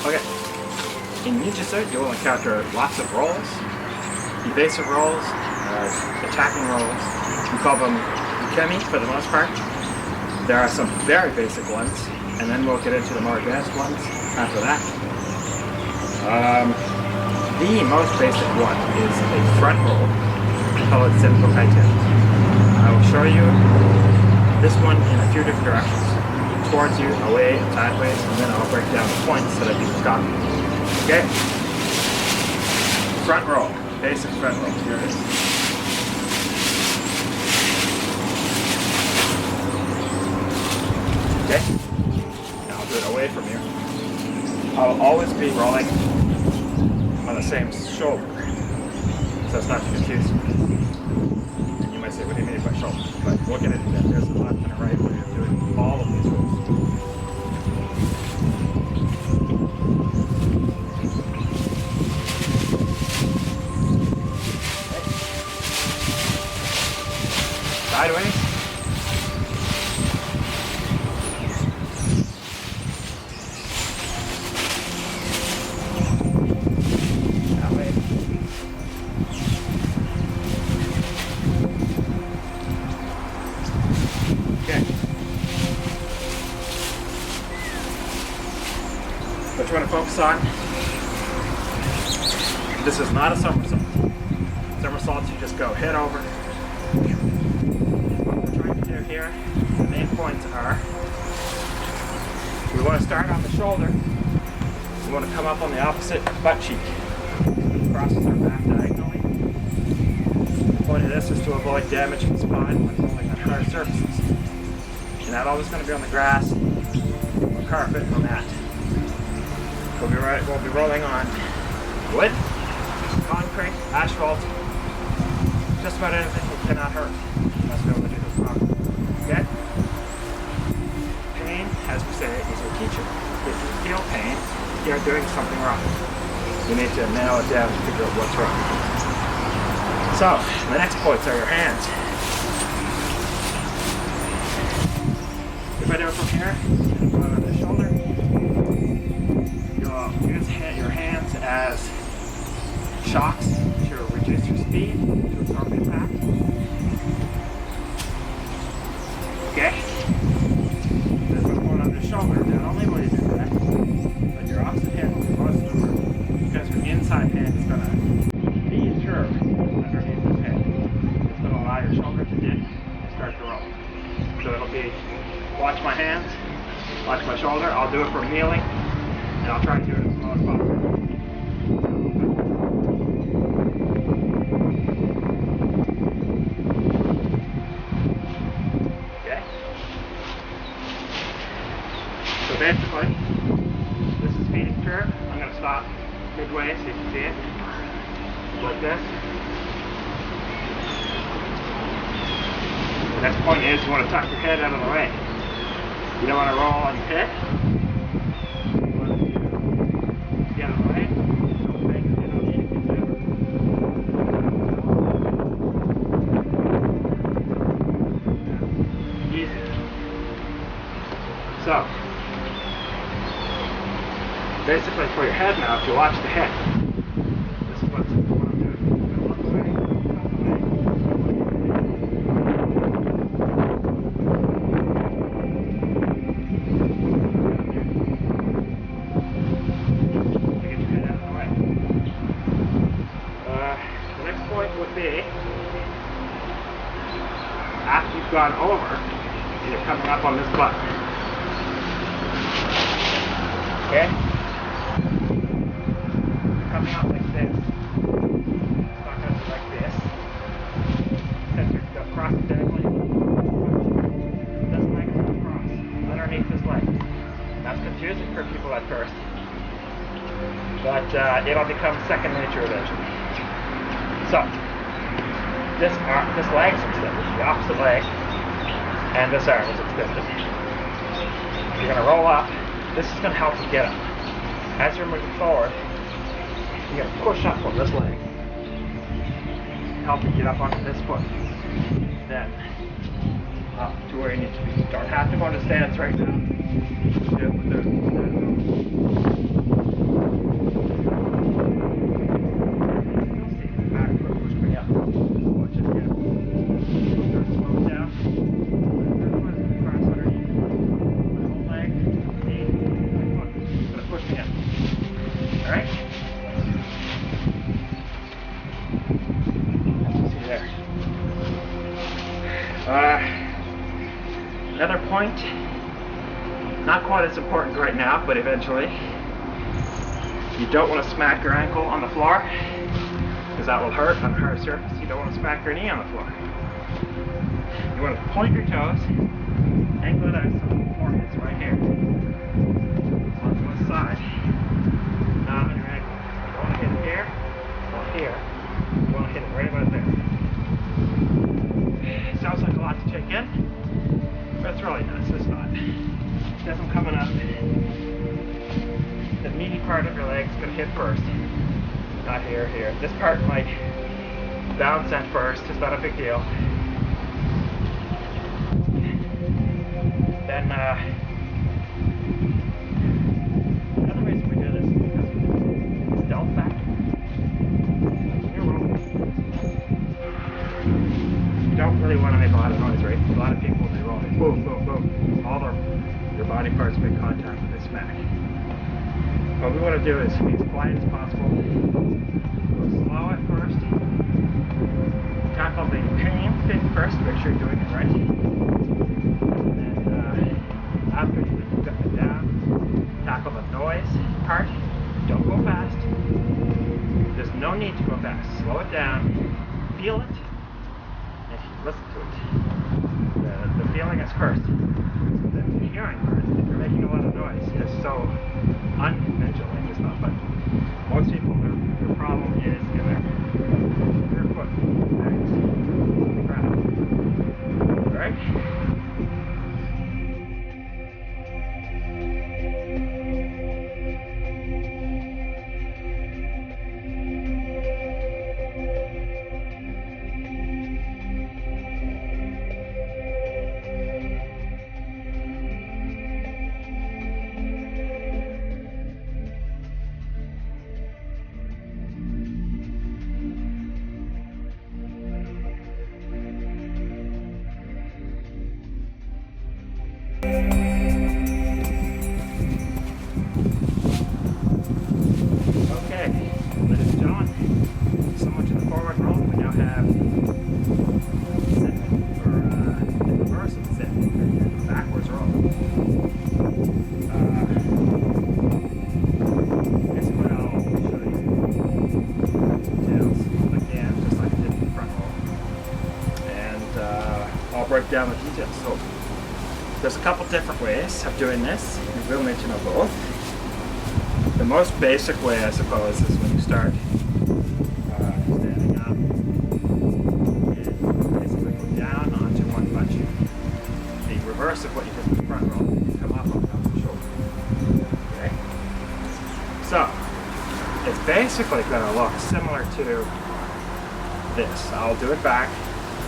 Okay. In Ninjutsu, you will encounter lots of rolls, evasive rolls, attacking rolls. We call them kemi for the most part. There are some very basic ones, and then we'll get into the more advanced ones after that. The most basic one is a front roll. We call it Zenko Kaiten. I will show you this one in a few different directions. Towards you, away, and sideways, and then I'll break down the points so that you can copy. Okay? Front roll. Basic front roll. Here it is. Okay? Now I'll do it away from you. I'll always be rolling on the same shoulder, so it's not too confusing. And you might say, what do you mean by shoulder? But we'll get into that. There's a left and a right way of doing all of these rolls. Sideways. That way. Okay. What you want to focus on? This is not a somersault. Somersaults, you just go head over. Here, the main points are, we want to start on the shoulder. We want to come up on the opposite butt cheek. Crosses our back diagonally. The point of this is to avoid damaging the spine when rolling on hard surfaces. You're not always going to be on the grass, or carpet, or mat. We'll be rolling on wood, concrete, asphalt, just about anything you cannot hurt. Unless we able to do this properly. Okay? Pain, as we say, is a teacher. If you feel pain, you're doing something wrong. You need to nail it down to figure out what's wrong. So, the next points are your hands. If I do it from here, go on the shoulder. You'll use your hands as shocks to reduce your speed, to absorb impact. Okay? This one's going on the shoulder. Not only will you do that, but your opposite hand will be most over because your inside hand is going to be curved underneath this head. It's going to allow your shoulder to dig and start to roll. So it'll be, watch my hands, watch my shoulder. I'll do it from kneeling, and I'll try to do it as low as possible. So basically, this is feeding curve. I'm going to stop midway so you can see it. Like this. The next point is you want to tuck your head out of the way. You don't want to roll on your head. You want to get out of the way. Don't make it on the easy. So, basically for your head now, if you watch the head, this is what I'm doing. Go up the way, up the way. To get your head out of the way. The next point would be, after you've gone over, you're coming up on this butt. Okay? Coming up like this. It's not going to be like this. Since you're crossing diagonally, this leg is going to cross underneath this leg. That's confusing for people at first. But it'll become second nature eventually. So, this leg is extended, the opposite leg, and this arm is extended. You're going to roll up. This is going to help you get up. As you're moving forward, you're going to push up on this leg. Help you get up onto this foot. Then, up to where you need to be. You don't have to go into stance right now. Another point, not quite as important right now, but eventually, you don't want to smack your ankle on the floor, because that will hurt on a hard surface. You don't want to smack your knee on the floor. You want to point your toes, angle it out so the form is right here, on the side, not on your ankle. You don't want to hit it here, or here. You want to hit it right about there. Sounds like a lot to take in, but it's really not. It's not. As I'm coming up, the meaty part of your leg's going to hit first. Not here, here. This part might bounce at first. It's not a big deal. Then, another reason we do this is because it's stealth factor. You're rolling. You don't really want to make a lot of noise, right? A lot of people, they roll it. Boom, boom, boom. All your body parts make contact with this smack. What we want to do is be as quiet as possible. Go slow at first. Tackle the pain fit first. Make sure you're doing it right. And after you've got it down, tackle the noise part. Don't go fast. There's no need to go fast. Slow it down. Feel it. And listen to it. The feeling is first. The hearing part, if you're making a lot of noise, is so unconventional in this stuff. But most people, their problem is in their foot, legs, the ground. Alright? Okay, ladies and gentlemen, so much of the forward roll. We now have set for the reverse of the set, the backwards roll. This one I'll show you details again, just like I did in the front roll, and I'll break down the details. So there's a couple different ways of doing this. You will need to know both. The most basic way, I suppose, is when you start standing up and basically go down onto one butt cheek. The reverse of what you did in the front roll, you come up on the shoulder. Okay? So, it's basically going to look similar to this. I'll do it back,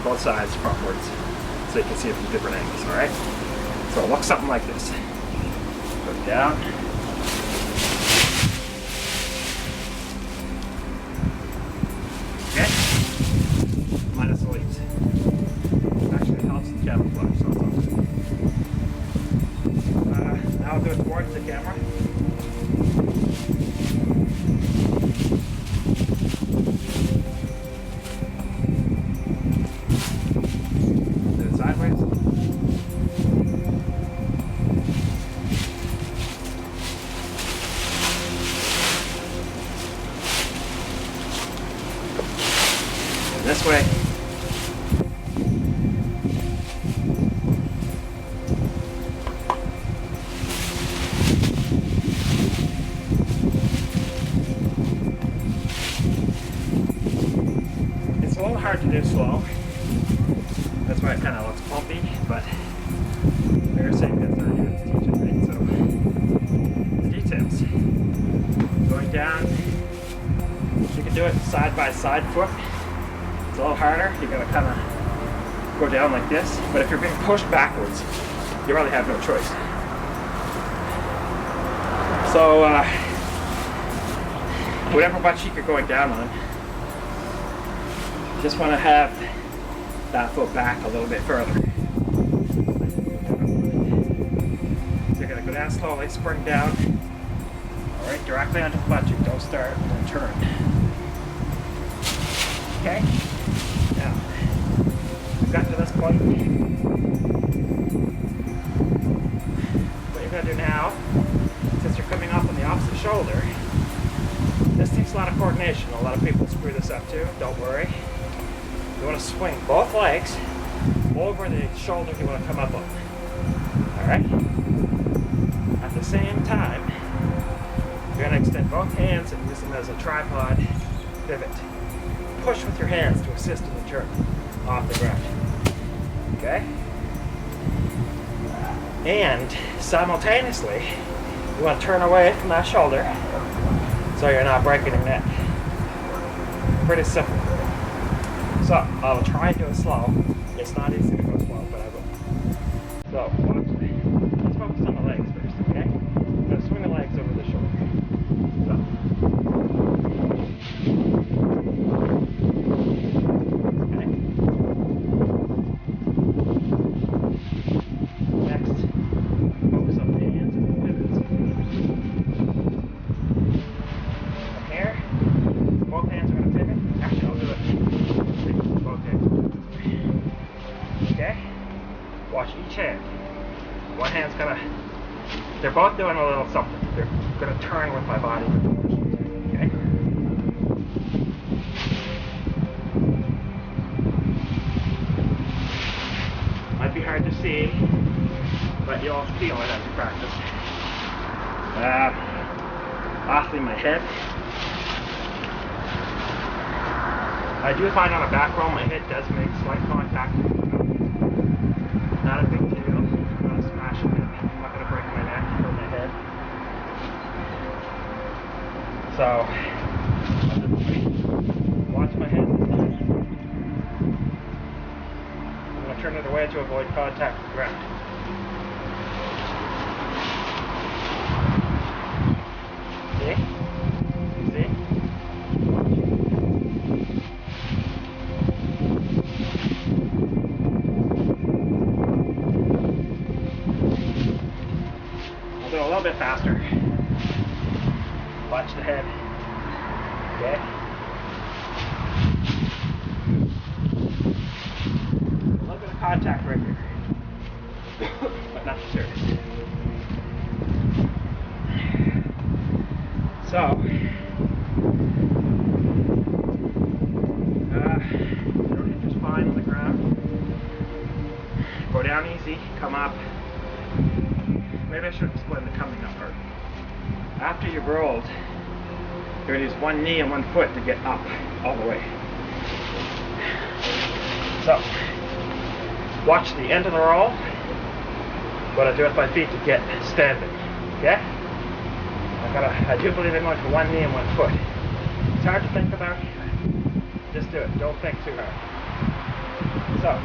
both sides, frontwards, so you can see it from different angles, alright? So it looks something like this. Go down. Okay. Minus the leaves. Actually helps the camouflage, so it's okay. Now I'll do it towards the camera. Do it sideways. This way. It's a little hard to do slow. That's why it kind of looks bumpy, but they're saying that's not good to teach it, right? So, the details. Going down, you can do it side by side foot. It's a little harder. You gotta kind of go down like this. But if you're being pushed backwards, you really have no choice. So, whatever butt cheek you're going down on, you just want to have that foot back a little bit further. So you're gonna go down slowly, spring down. All right, directly onto the butt cheek. Don't start and turn. Okay. Now, we've got to this point. now, since you're coming off on the opposite shoulder, this takes a lot of coordination. A lot of people screw this up too, don't worry. You want to swing both legs over the shoulder you want to come up on. Alright? At the same time, you're going to extend both hands and use them as a tripod pivot. Push with your hands to assist in the turn off the ground. Okay? And simultaneously, you want to turn away from that shoulder so you're not breaking your neck. Pretty simple. So, I will try and do it slow. It's not easy to go slow, but I will. So, watch me. Let's focus on the legs first, okay? I'm going to swing the legs over the shoulder. So. Okay. Next, focus on the hands and the pivots. From here, both hands are going to pivot. Actually, I'll do it. Both hands. Okay? Watch each hand. One hand's gonna, they're both doing a little something. They're gonna turn with my body. Okay? Might be hard to see, but you'll feel it as you practice. Lastly, my head. I do find on a back roll my head does make slight contact. Not a big deal. I'm not smashing it. I'm not going to break my neck or my head. So, watch my head. I'm going to turn it away to avoid contact with the ground. See? See? I'll do a little bit faster. Watch the head. Okay? A little bit of contact right here. But not too serious. So, don't hit your spine on the ground. Go down easy, come up. Maybe I should explain the coming up part. After you've rolled, you're going to use one knee and one foot to get up all the way. So, watch the end of the roll. What I do with my feet to get standing. Okay? I do believe I'm going to one knee and one foot. It's hard to think about. Just do it. Don't think too hard. So.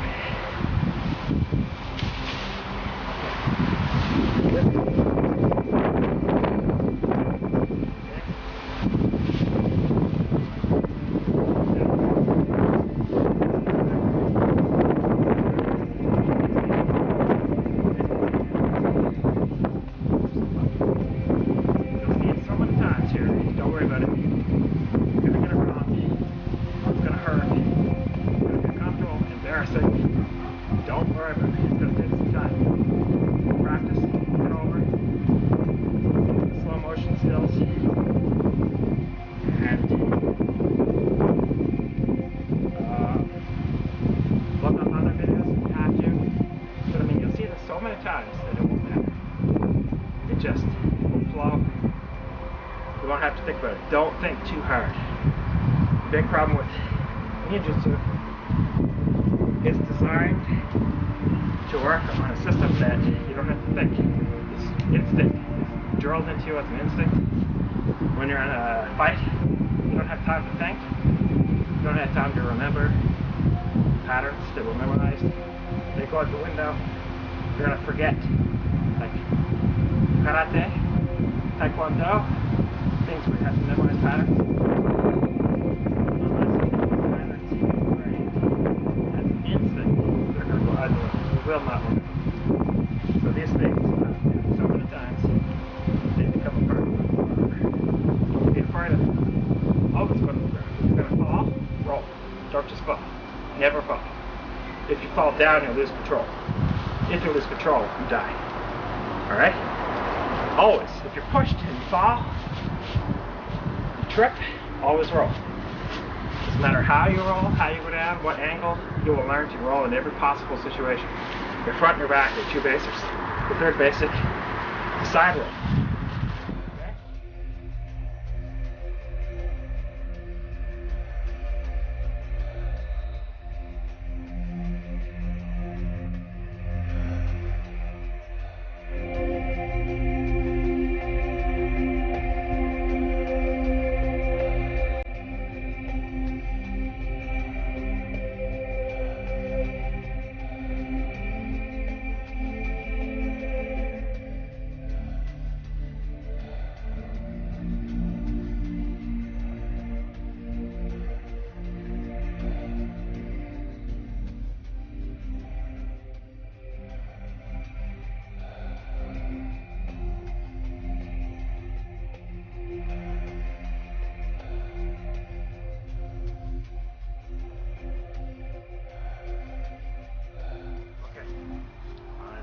Don't worry about it. It's going to take some time. Practice, get over the slow motion skills, and look up other videos if you have to. But I mean, you'll see this so many times that it won't matter. It just will flow. You won't have to think about it. Don't think too hard. The big problem with ninjutsu, it's designed to work on a system that you don't have to think. It's instinct. It's drilled into you as an instinct. When you're in a fight, you don't have time to think. You don't have time to remember patterns that were memorized. They go out the window. You're going to forget. Like karate, taekwondo, things where you have to memorize patterns. Will not work. So these things, so many times, they become a part of the Don't be afraid of it. Always go to the ground. If you're going to fall, roll. Don't just fall. Never fall. If you fall down, you'll lose control. If you lose control, you die. Alright? Always, if you're pushed and you fall, you trip, always roll. Doesn't matter how you roll, how you go down, what angle, you will learn to roll in every possible situation. Your front and your back are two basics. The third basic, the side roll.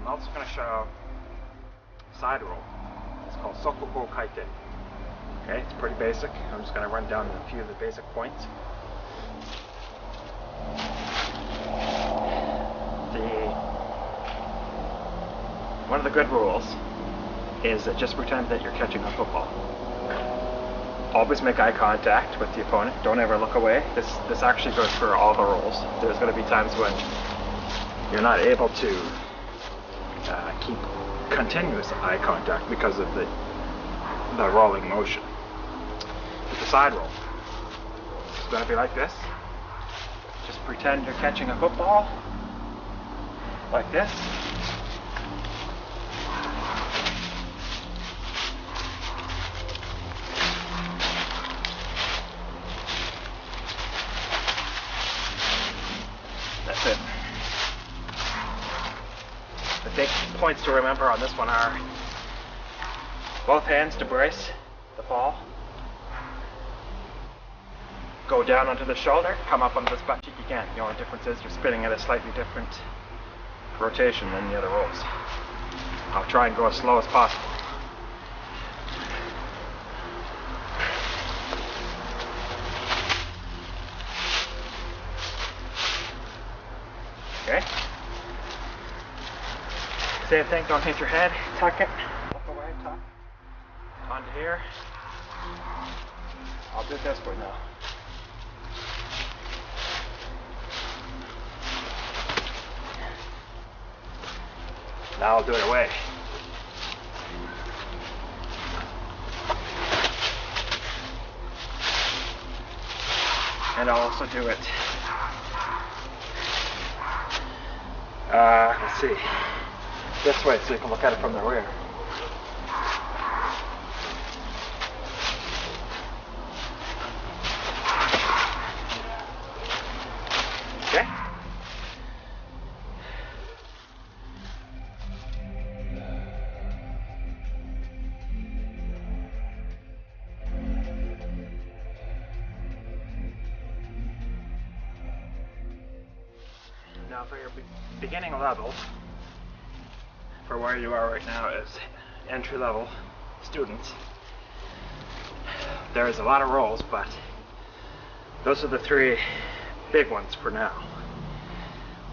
I'm also going to show side roll. It's called Sokoku Kaiten. Okay, it's pretty basic. I'm just going to run down a few of the basic points. One of the good rules is that just pretend that you're catching a football. Always make eye contact with the opponent. Don't ever look away. This actually goes for all the rolls. There's going to be times when you're not able to keep continuous eye contact because of the rolling motion. With the side roll, it's going to be like this. Just pretend you're catching a football, like this. That's it. The big points to remember on this one are both hands to brace the fall, go down onto the shoulder, come up onto this butt cheek again. The only difference is you're spinning at a slightly different rotation than the other rolls. I'll try and go as slow as possible. Okay. Same thing, don't hit your head, tuck it, look away, tuck, onto here. I'll do it this way now. Now I'll do it away. And I'll also do it, let's see, this way so you can look at it from the rear. Okay? Now for your beginning level, for where you are right now as entry-level students, there's a lot of rolls, but those are the three big ones for now.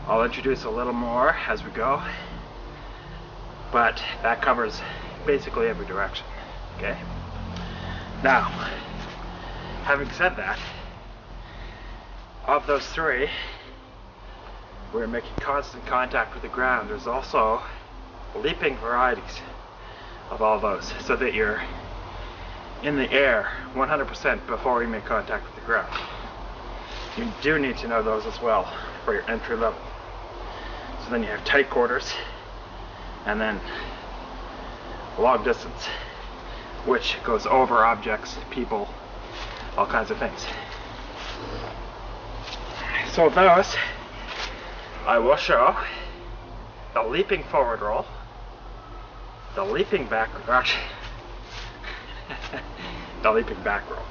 I'll introduce a little more as we go, but that covers basically every direction. Okay? Now, having said that, of those three, we're making constant contact with the ground. There's also leaping varieties of all those, so that you're in the air 100% before you make contact with the ground. You do need to know those as well for your entry level. So then you have tight quarters, and then long distance, which goes over objects, people, all kinds of things. So those, I will show the leaping forward roll, the leaping back roll, the leaping back roll,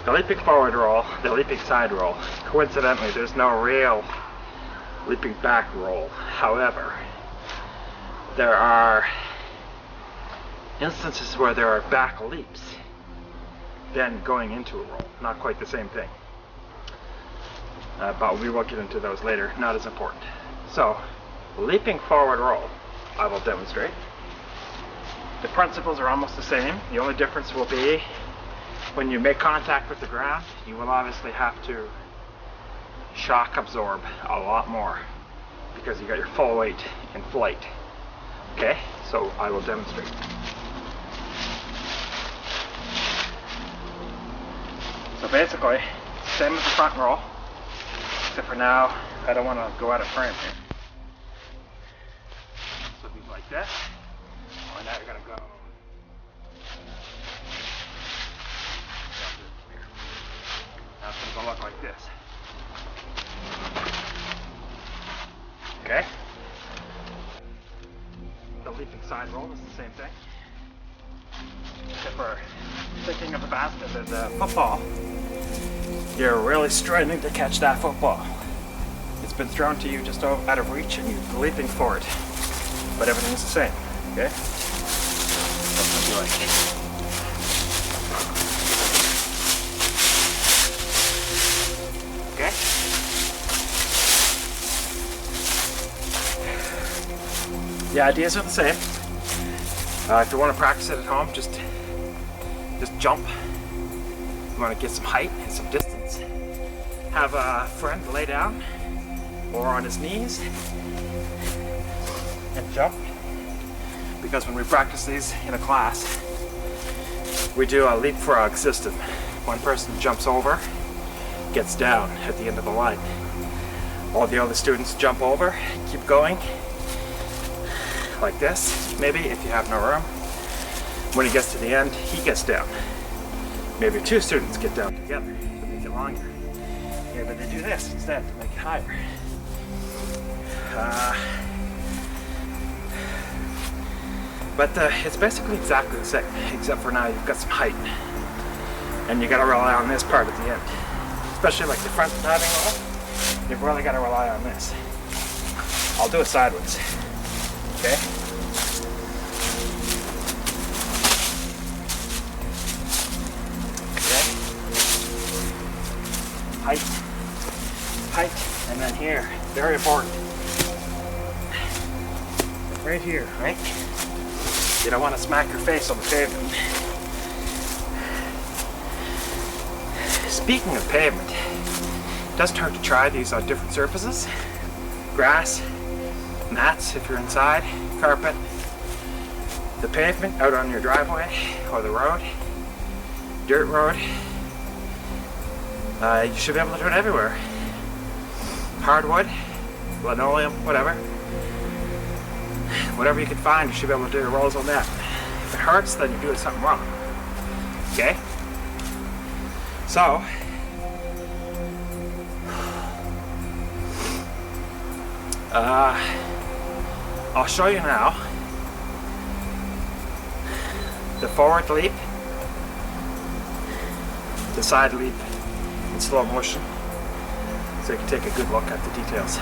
the leaping forward roll, the leaping side roll. Coincidentally, there's no real leaping back roll. However, there are instances where there are back leaps, then going into a roll. Not quite the same thing. But we will get into those later, not as important. So, leaping forward roll, I will demonstrate. The principles are almost the same. The only difference will be when you make contact with the ground, you will obviously have to shock absorb a lot more because you got your full weight in flight. Okay, so I will demonstrate. So basically, same as the front roll, except for now, I don't want to go out of frame here. So it'll be like this. Oh, now you're going to go. Now it's going to look like this. Okay? The leaping side roll is the same thing. Except for thinking of the basket as a football, you're really straining to catch that football. It's been thrown to you just out of reach and you're leaping for it. But everything's the same, okay? That's what you like. Okay? The ideas are the same. If you want to practice it at home, just jump. You want to get some height and some distance. Have a friend lay down or on his knees and jump. Because when we practice these in a class, we do a leapfrog system. One person jumps over, gets down at the end of the line. All the other students jump over, keep going, like this, maybe, if you have no room. When he gets to the end, he gets down. Maybe two students get down together to make it longer. Maybe they do this instead to make it higher. But it's basically exactly the same, except for now you've got some height. And you gotta rely on this part at the end. Especially like the front diving roll, you've really gotta rely on this. I'll do it sideways. Okay? Okay. Height, and then here, very important. Right here, right? You don't want to smack your face on the pavement. Speaking of pavement, it doesn't hurt to try these on different surfaces. Grass, mats if you're inside, carpet, the pavement out on your driveway or the road, dirt road. You should be able to do it everywhere. Hardwood, linoleum, whatever. Whatever you can find, you should be able to do your rolls on that. If it hurts, then you're doing something wrong. Okay? So, I'll show you now the forward leap, the side leap in slow motion, so you can take a good look at the details.